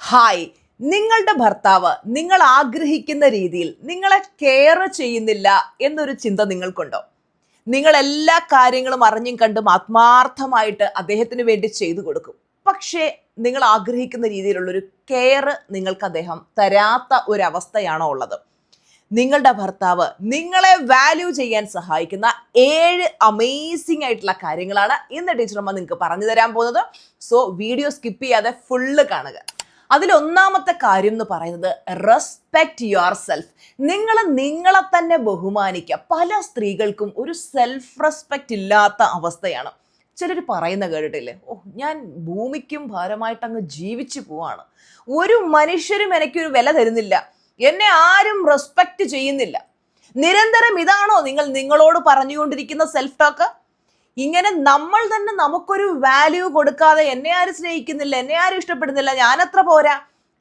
Hi, നിങ്ങളുടെ ഭർത്താവ് നിങ്ങൾ ആഗ്രഹിക്കുന്ന രീതിയിൽ നിങ്ങളെ കെയർ ചെയ്യുന്നില്ല എന്നൊരു ചിന്ത നിങ്ങൾക്കുണ്ടോ? നിങ്ങൾ എല്ലാ കാര്യങ്ങളും അറിഞ്ഞും കണ്ടും ആത്മാർത്ഥമായിട്ട് അദ്ദേഹത്തിന് വേണ്ടി ചെയ്തു കൊടുക്കും. പക്ഷേ നിങ്ങൾ ആഗ്രഹിക്കുന്ന രീതിയിലുള്ളൊരു കെയർ നിങ്ങൾക്ക് അദ്ദേഹം തരാത്ത ഒരവസ്ഥയാണോ ഉള്ളത്? നിങ്ങളുടെ ഭർത്താവ് നിങ്ങളെ വാല്യൂ ചെയ്യാൻ സഹായിക്കുന്ന 7 അമേസിംഗ് ആയിട്ടുള്ള കാര്യങ്ങളാണ് ഇന്ന് ടീച്ചറമ്മ നിങ്ങൾക്ക് പറഞ്ഞു തരാൻ പോകുന്നത്. സോ വീഡിയോ സ്കിപ്പ് ചെയ്യാതെ ഫുള്ള് കാണുക. അതിലൊന്നാമത്തെ കാര്യം എന്ന് പറയുന്നത് റെസ്പെക്ട് യുവർ സെൽഫ്. നിങ്ങളെ തന്നെ ബഹുമാനിക്കുക. പല സ്ത്രീകൾക്കും ഒരു സെൽഫ് റെസ്പെക്റ്റ് ഇല്ലാത്ത അവസ്ഥയാണ്. ചിലർ പറയുന്ന കേട്ടിട്ടില്ലേ, ഞാൻ ഭൂമിക്കും ഭാരമായിട്ട് അങ്ങ് ജീവിച്ചു പോവാണ്, ഒരു മനുഷ്യരും എനിക്കൊരു വില തരുന്നില്ല, എന്നെ ആരും റെസ്പെക്റ്റ് ചെയ്യുന്നില്ല. നിരന്തരം ഇതാണോ നിങ്ങളോട് പറഞ്ഞുകൊണ്ടിരിക്കുന്ന സെൽഫ് ടോക്ക്? ഇങ്ങനെ നമ്മൾ തന്നെ നമുക്കൊരു വാല്യൂ കൊടുക്കാതെ എന്നെ ആരും സ്നേഹിക്കുന്നില്ല, എന്നെ ആരും ഇഷ്ടപ്പെടുന്നില്ല, ഞാനത്ര പോരാ,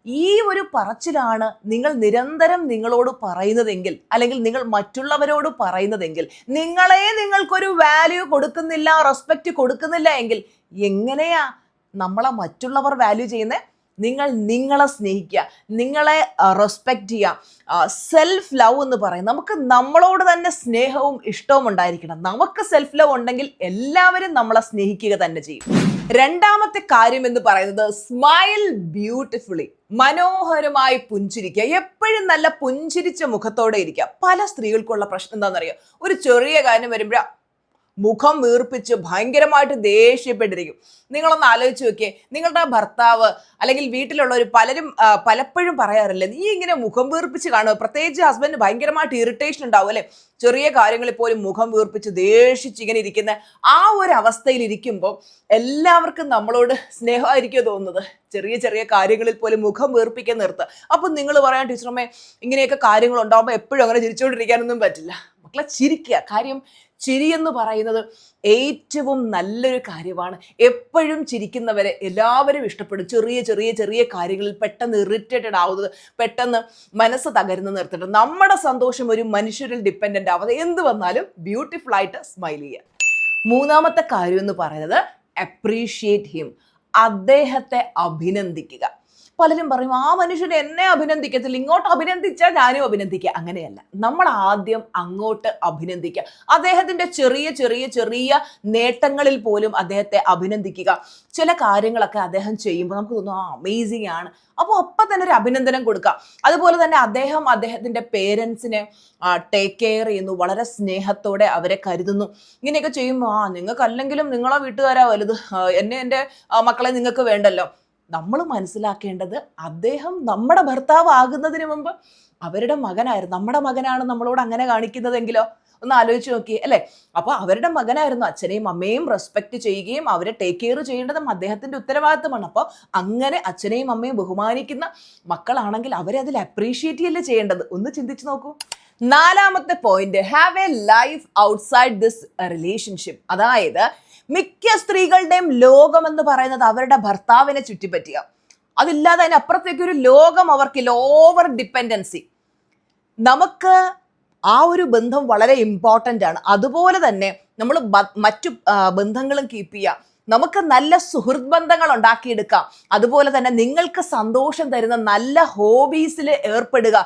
ഈ ഒരു പറച്ചിലാണ് നിങ്ങൾ നിരന്തരം നിങ്ങളോട് പറയുന്നതെങ്കിൽ, അല്ലെങ്കിൽ നിങ്ങൾ മറ്റുള്ളവരോട് പറയുന്നതെങ്കിൽ, നിങ്ങൾക്കൊരു വാല്യൂ കൊടുക്കുന്നില്ല, റെസ്പെക്റ്റ് കൊടുക്കുന്നില്ല എങ്കിൽ എങ്ങനെയാ നമ്മളെ മറ്റുള്ളവർ വാല്യൂ ചെയ്യുന്നത്? നിങ്ങളെ സ്നേഹിക്കുക, നിങ്ങളെ റെസ്പെക്റ്റ് ചെയ്യുക. സെൽഫ് ലവ് എന്ന് പറയും. നമുക്ക് നമ്മളോട് തന്നെ സ്നേഹവും ഇഷ്ടവും ഉണ്ടായിരിക്കണം. നമുക്ക് സെൽഫ് ലവ് ഉണ്ടെങ്കിൽ എല്ലാവരും നമ്മളെ സ്നേഹിക്കുക തന്നെ ചെയ്യും. രണ്ടാമത്തെ കാര്യം എന്ന് പറയുന്നത് സ്മൈൽ ബ്യൂട്ടിഫുള്ളി. മനോഹരമായി പുഞ്ചിരിക്കുക. എപ്പോഴും നല്ല പുഞ്ചിരിച്ച മുഖത്തോടെ ഇരിക്കുക. പല സ്ത്രീകൾക്കുള്ള പ്രശ്നം എന്താണെന്നറിയോ? ഒരു ചെറിയ കാര്യം വരുമ്പോഴാ മുഖം വീർപ്പിച്ച് ഭയങ്കരമായിട്ട് ദേഷ്യപ്പെട്ടിരിക്കും. നിങ്ങളൊന്ന് ആലോചിച്ച് നോക്കിയേ, നിങ്ങളുടെ ഭർത്താവ് അല്ലെങ്കിൽ വീട്ടിലുള്ളവർ പലപ്പോഴും പറയാറില്ലേ, നീ ഇങ്ങനെ മുഖം വീർപ്പിച്ച് കാണുക. പ്രത്യേകിച്ച് ഹസ്ബൻഡ് ഭയങ്കരമായിട്ട് ഇറിറ്റേഷൻ ഉണ്ടാവും അല്ലെ, ചെറിയ കാര്യങ്ങളിൽ പോലും മുഖം വീർപ്പിച്ച് ദേഷിച്ച് ഇങ്ങനെ ഇരിക്കുന്ന ആ ഒരു അവസ്ഥയിൽ ഇരിക്കുമ്പോൾ എല്ലാവർക്കും നമ്മളോട് സ്നേഹമായിരിക്കും തോന്നുന്നത്. ചെറിയ ചെറിയ കാര്യങ്ങളിൽ പോലും മുഖം വീർപ്പിക്കാൻ നിർത്തുക. അപ്പം നിങ്ങൾ പറയാൻ, ടീച്ചറമ്മേ ഇങ്ങനെയൊക്കെ കാര്യങ്ങൾ ഉണ്ടാകുമ്പോൾ എപ്പോഴും അങ്ങനെ ചിരിച്ചുകൊണ്ടിരിക്കാനൊന്നും പറ്റില്ല. മക്കളെ, ചിരിക്കുക. കാര്യം ചിരി എന്ന് പറയുന്നത് ഏറ്റവും നല്ലൊരു കാര്യമാണ്. എപ്പോഴും ചിരിക്കുന്നവരെ എല്ലാവരും ഇഷ്ടപ്പെടും. ചെറിയ ചെറിയ ചെറിയ കാര്യങ്ങളിൽ പെട്ടെന്ന് ഇറിറ്റേറ്റഡ് ആവുന്നത്, പെട്ടെന്ന് മനസ്സ് തകരുന്ന നിർത്തിട്ട് നമ്മുടെ സന്തോഷം ഒരു മനുഷ്യരിൽ ഡിപ്പെൻഡൻ്റ് ആവാതെ എന്ത് വന്നാലും ബ്യൂട്ടിഫുൾ ആയിട്ട് സ്മൈൽ ചെയ്യുക. മൂന്നാമത്തെ കാര്യം എന്ന് പറയുന്നത് അപ്രീഷിയേറ്റ് ഹിം. അദ്ദേഹത്തെ അഭിനന്ദിക്കുക. പലരും പറയും, ആ മനുഷ്യൻ എന്നെ അഭിനന്ദിക്കത്തില്ല, ഇങ്ങോട്ട് അഭിനന്ദിച്ചാൽ ഞാനും അഭിനന്ദിക്കുക. അങ്ങനെയല്ല, നമ്മൾ ആദ്യം അങ്ങോട്ട് അഭിനന്ദിക്കുക. അദ്ദേഹത്തിന്റെ ചെറിയ ചെറിയ ചെറിയ നേട്ടങ്ങളിൽ പോലും അദ്ദേഹത്തെ അഭിനന്ദിക്കുക. ചില കാര്യങ്ങളൊക്കെ അദ്ദേഹം ചെയ്യുമ്പോൾ നമുക്ക് തോന്നും അമേസിങ് ആണ്, അപ്പോൾ അപ്പം തന്നെ ഒരു അഭിനന്ദനം കൊടുക്കുക. അതുപോലെ തന്നെ അദ്ദേഹത്തിന്റെ പേരൻസിനെ ടേക്ക് കെയർ ചെയ്യുന്നു, വളരെ സ്നേഹത്തോടെ അവരെ കരുതുന്നു. ഇങ്ങനെയൊക്കെ ചെയ്യുമ്പോൾ നിങ്ങൾക്കല്ലെങ്കിലും നിങ്ങളെ വീട്ടുകാരാ വലുത്, എൻ്റെ മക്കളെ നിങ്ങൾക്ക് വേണ്ടല്ലോ. നമ്മൾ മനസ്സിലാക്കേണ്ടത്, അദ്ദേഹം നമ്മുടെ ഭർത്താവ് ആകുന്നതിന് മുമ്പ് അവരുടെ മകനായിരുന്നു. നമ്മുടെ മകനാണ് നമ്മളോട് അങ്ങനെ കാണിക്കുന്നതെങ്കിലോ? ഒന്ന് ആലോചിച്ച് നോക്കി അല്ലേ. അപ്പോൾ അവരുടെ മകനായിരുന്നു. അച്ഛനെയും അമ്മയും റെസ്പെക്ട് ചെയ്യുകയും അവരെ ടേക്ക് കെയർ ചെയ്യേണ്ടതും അദ്ദേഹത്തിന്റെ ഉത്തരവാദിത്തമാണ്. അപ്പോൾ അങ്ങനെ അച്ഛനെയും അമ്മയും ബഹുമാനിക്കുന്ന മക്കളാണെങ്കിൽ അവരെ അതിൽ അപ്രീഷിയേറ്റ് ചെയ്യല്ലേ ചെയ്യേണ്ടത്? ഒന്ന് ചിന്തിച്ചു നോക്കൂ. നാലാമത്തെ point, have A life outside this relationship. അതായത് മിക്ക സ്ത്രീകളുടെയും ലോകം എന്ന് പറയുന്നത് അവരുടെ ഭർത്താവിനെ ചുറ്റിപ്പറ്റിയ, അതില്ലാതെ അതിനപ്പുറത്തേക്ക് ഒരു ലോകം അവർക്കില്ല. Over dependency. നമുക്ക് ആ ഒരു ബന്ധം വളരെ ഇമ്പോർട്ടൻ്റ് ആണ്. അതുപോലെ തന്നെ നമ്മൾ മറ്റു ബന്ധങ്ങളും കീപ്പ് ചെയ്യുക. നമുക്ക് നല്ല സുഹൃത്ത് ബന്ധങ്ങൾ ഉണ്ടാക്കിയെടുക്കാം. അതുപോലെ തന്നെ നിങ്ങൾക്ക് സന്തോഷം തരുന്ന നല്ല ഹോബീസിൽ ഏർപ്പെടുക.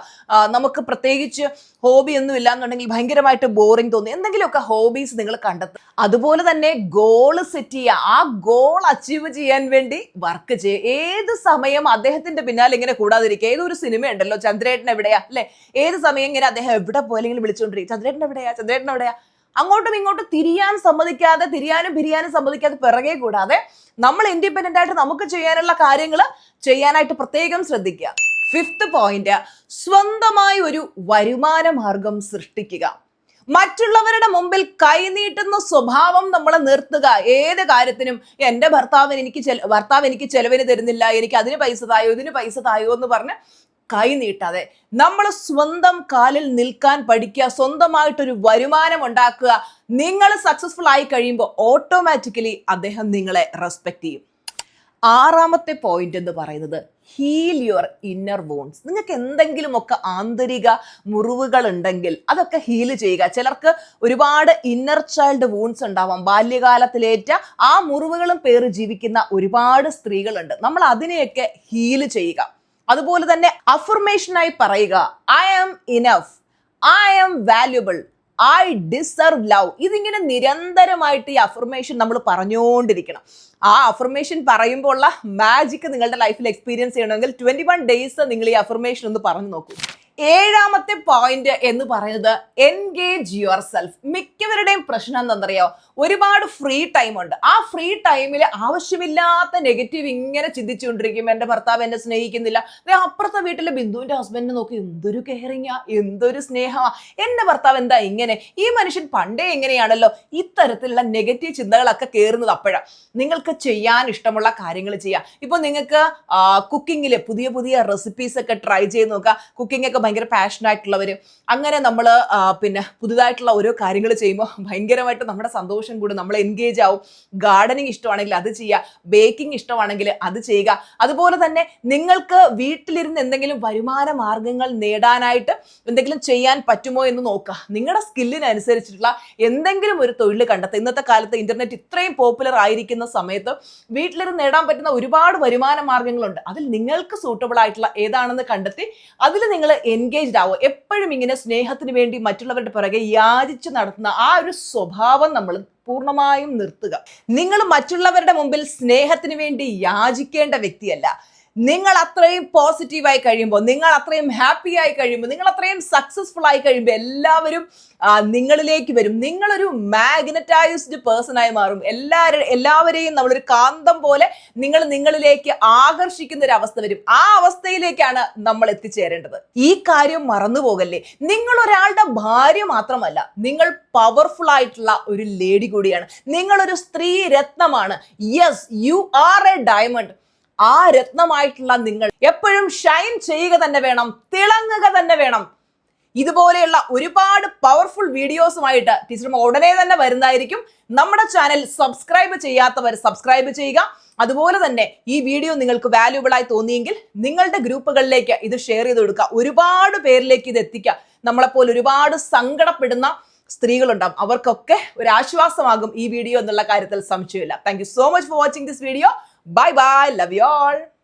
നമുക്ക് പ്രത്യേകിച്ച് ഹോബി ഒന്നും ഇല്ലാന്നുണ്ടെങ്കിൽ ഭയങ്കരമായിട്ട് ബോറിംഗ് തോന്നി, എന്തെങ്കിലുമൊക്കെ ഹോബീസ് നിങ്ങൾ കണ്ടെത്തുക. അതുപോലെ തന്നെ ഗോൾ സെറ്റ് ചെയ്യുക. ആ ഗോൾ അച്ചീവ് ചെയ്യാൻ വേണ്ടി വർക്ക് ചെയ്യുക. ഏത് സമയം അദ്ദേഹത്തിന്റെ പിന്നാലെ ഇങ്ങനെ കൂടാതിരിക്കുക. ഏതൊരു സിനിമ ഉണ്ടല്ലോ, ചന്ദ്രേട്ടൻ എവിടെയാ അല്ലെ, ഏത് സമയം ഇങ്ങനെ അദ്ദേഹം എവിടെ പോലെങ്കിലും വിളിച്ചുകൊണ്ടിരിക്കും, ചന്ദ്രേട്ടൻ എവിടെയാ, ചന്ദ്രേട്ടൻ എവിടെയാ. അങ്ങോട്ടും ഇങ്ങോട്ടും തിരിയാനും പിരിയാനും സമ്മതിക്കാതെ പിറകെ കൂടാതെ നമ്മൾ ഇൻഡിപെൻഡന്റ് ആയിട്ട് നമുക്ക് ചെയ്യാനുള്ള കാര്യങ്ങൾ ചെയ്യാനായിട്ട് പ്രത്യേകം ശ്രദ്ധിക്കുക. ഫിഫ്ത്ത് പോയിന്റ്, സ്വന്തമായി ഒരു വരുമാന മാർഗം സൃഷ്ടിക്കുക. മറ്റുള്ളവരുടെ മുമ്പിൽ കൈനീട്ടുന്ന സ്വഭാവം നമ്മൾ നിർത്തുക. ഏത് കാര്യത്തിനും എൻ്റെ ഭർത്താവ് എനിക്ക് ചെലവിന് തരുന്നില്ല, എനിക്ക് അതിന് പൈസ തായോ ഇതിന് പൈസ തായോ എന്ന് പറഞ്ഞ് കൈ നീട്ടാതെ നമ്മൾ സ്വന്തം കാലിൽ നിൽക്കാൻ പഠിക്കുക. സ്വന്തമായിട്ടൊരു വരുമാനം ഉണ്ടാക്കുക. നിങ്ങൾ സക്സസ്ഫുൾ ആയി കഴിയുമ്പോൾ ഓട്ടോമാറ്റിക്കലി അദ്ദേഹം നിങ്ങളെ റെസ്പെക്ട് ചെയ്യും. ആറാമത്തെ പോയിന്റ് എന്ന് പറയുന്നത് ഹീൽ യുവർ ഇന്നർ വോൺസ്. നിങ്ങൾക്ക് എന്തെങ്കിലുമൊക്കെ ആന്തരിക മുറിവുകൾ ഉണ്ടെങ്കിൽ അതൊക്കെ ഹീൽ ചെയ്യുക. ചിലർക്ക് ഒരുപാട് ഇന്നർ ചൈൽഡ് വൂൺസ് ഉണ്ടാവാം. ബാല്യകാലത്തിലേറ്റ ആ മുറിവുകളും പേറി ജീവിക്കുന്ന ഒരുപാട് സ്ത്രീകളുണ്ട്. നമ്മൾ അതിനെയൊക്കെ ഹീൽ ചെയ്യുക. അതുപോലെ തന്നെ അഫർമേഷനായി പറയുക, I am enough, I am valuable, I deserve love. ഇതിങ്ങനെ നിരന്തരമായിട്ട് ഈ അഫർമേഷൻ നമ്മൾ പറഞ്ഞുകൊണ്ടിരിക്കണം. ആ അഫർമേഷൻ പറയുമ്പോൾ ഉള്ള മാജിക് നിങ്ങളുടെ ലൈഫിൽ എക്സ്പീരിയൻസ് ചെയ്യണമെങ്കിൽ 21 ഡേയ്സ് നിങ്ങൾ ഈ അഫർമേഷൻ ഒന്ന് പറഞ്ഞു നോക്കൂ. ഏഴാമത്തെ പോയിന്റ് എന്ന് പറയുന്നത് എൻഗേജ് യുവർ സെൽഫ്. മിക്കവരുടെയും പ്രശ്നം എന്താണെന്നറിയോ, ഒരുപാട് ഫ്രീ ടൈം ഉണ്ട്. ആ ഫ്രീ ടൈമിൽ ആവശ്യമില്ലാത്ത നെഗറ്റീവ് ഇങ്ങനെ ചിന്തിച്ചുകൊണ്ടിരിക്കും. എൻ്റെ ഭർത്താവ് എന്നെ സ്നേഹിക്കുന്നില്ല, അപ്പുറത്തെ വീട്ടിലെ ബിന്ദുവിന്റെ ഹസ്ബൻഡിനെ നോക്കി എന്തൊരു കെയറിങ്ങാ, എന്തൊരു സ്നേഹമാ, എൻ്റെ ഭർത്താവ് എന്താ ഇങ്ങനെ, ഈ മനുഷ്യൻ പണ്ടേ എങ്ങനെയാണല്ലോ. ഇത്തരത്തിലുള്ള നെഗറ്റീവ് ചിന്തകളൊക്കെ കയറുന്നത് അപ്പോഴാണ്. നിങ്ങൾക്ക് ചെയ്യാൻ ഇഷ്ടമുള്ള കാര്യങ്ങൾ ചെയ്യാം. ഇപ്പൊ നിങ്ങൾക്ക് കുക്കിങ്ങിൽ പുതിയ പുതിയ റെസിപ്പീസ് ഒക്കെ ട്രൈ ചെയ്ത് നോക്കുക. കുക്കിംഗ് ഒക്കെ ഭയങ്കര പാഷനായിട്ടുള്ളവർ, അങ്ങനെ നമ്മൾ പിന്നെ പുതുതായിട്ടുള്ള ഓരോ കാര്യങ്ങൾ ചെയ്യുമ്പോൾ ഭയങ്കരമായിട്ട് നമ്മുടെ സന്തോഷം കൂടും, നമ്മൾ എൻഗേജ് ആവും. ഗാർഡനിങ് ഇഷ്ടമാണെങ്കിൽ അത് ചെയ്യുക, ബേക്കിംഗ് ഇഷ്ടമാണെങ്കിൽ അത് ചെയ്യുക. അതുപോലെ തന്നെ നിങ്ങൾക്ക് വീട്ടിലിരുന്ന് എന്തെങ്കിലും വരുമാന മാർഗങ്ങൾ നേടാനായിട്ട് എന്തെങ്കിലും ചെയ്യാൻ പറ്റുമോ എന്ന് നോക്കുക. നിങ്ങളുടെ സ്കില്ലിനനുസരിച്ചിട്ടുള്ള എന്തെങ്കിലും ഒരു തൊഴിൽ കണ്ടെത്തുക. ഇന്നത്തെ കാലത്ത് ഇന്റർനെറ്റ് ഇത്രയും പോപ്പുലർ ആയിരിക്കുന്ന സമയത്ത് വീട്ടിലിരുന്ന് നേടാൻ പറ്റുന്ന ഒരുപാട് വരുമാന മാർഗങ്ങളുണ്ട്. അതിൽ നിങ്ങൾക്ക് സൂട്ടബിൾ ആയിട്ടുള്ള ഏതാണെന്ന് കണ്ടെത്തി അതിൽ നിങ്ങൾ എൻഗേജ്ഡ് ആവുക. എപ്പോഴും ഇങ്ങനെ സ്നേഹത്തിന് വേണ്ടി മറ്റുള്ളവരുടെ പുറകെ യാചിച്ച് നടത്തുന്ന ആ ഒരു സ്വഭാവം നമ്മൾ പൂർണ്ണമായും നിർത്തുക. നിങ്ങൾ മറ്റുള്ളവരുടെ മുമ്പിൽ സ്നേഹത്തിന് വേണ്ടി യാചിക്കേണ്ട വ്യക്തിയല്ല. നിങ്ങൾ അത്രയും പോസിറ്റീവായി കഴിയുമ്പോൾ, നിങ്ങൾ അത്രയും ഹാപ്പി ആയി കഴിയുമ്പോൾ, നിങ്ങൾ അത്രയും സക്സസ്ഫുൾ ആയി കഴിയുമ്പോൾ എല്ലാവരും നിങ്ങളിലേക്ക് വരും. നിങ്ങളൊരു മാഗ്നറ്റൈസ്ഡ് പേഴ്സൺ ആയി മാറും. എല്ലാവരെയും നമ്മളൊരു കാന്തം പോലെ നിങ്ങളിലേക്ക് ആകർഷിക്കുന്ന ഒരു അവസ്ഥ വരും. ആ അവസ്ഥയിലേക്കാണ് നമ്മൾ എത്തിച്ചേരേണ്ടത്. ഈ കാര്യം മറന്നു പോകല്ലേ. നിങ്ങൾ ഒരാളുടെ ഭാര്യ മാത്രമല്ല, നിങ്ങൾ പവർഫുൾ ആയിട്ടുള്ള ഒരു ലേഡി കൂടിയാണ്. നിങ്ങളൊരു സ്ത്രീ രത്നമാണ്. Yes, you are a diamond. ആ രത്നമായിട്ടുള്ള നിങ്ങൾ എപ്പോഴും ഷൈൻ ചെയ്യുക തന്നെ വേണം, തിളങ്ങുക തന്നെ വേണം. ഇതുപോലെയുള്ള ഒരുപാട് പവർഫുൾ വീഡിയോസുമായിട്ട് ടീച്ചർമാർ ഉടനെ തന്നെ വരുന്നതായിരിക്കും. നമ്മുടെ ചാനൽ സബ്സ്ക്രൈബ് ചെയ്യാത്തവർ സബ്സ്ക്രൈബ് ചെയ്യുക. അതുപോലെ തന്നെ ഈ വീഡിയോ നിങ്ങൾക്ക് വാല്യൂബിൾ ആയി തോന്നിയെങ്കിൽ നിങ്ങളുടെ ഗ്രൂപ്പുകളിലേക്ക് ഇത് ഷെയർ ചെയ്ത് കൊടുക്കുക. ഒരുപാട് പേരിലേക്ക് ഇത് എത്തിക്കുക. നമ്മളെപ്പോലെ ഒരുപാട് സങ്കടപ്പെടുന്ന സ്ത്രീകളുണ്ടാവും, അവർക്കൊക്കെ ഒരു ആശ്വാസമാകും ഈ വീഡിയോ എന്നുള്ള കാര്യത്തിൽ സംശയമില്ല. Thank you so much for watching this video. Bye bye. Love you all.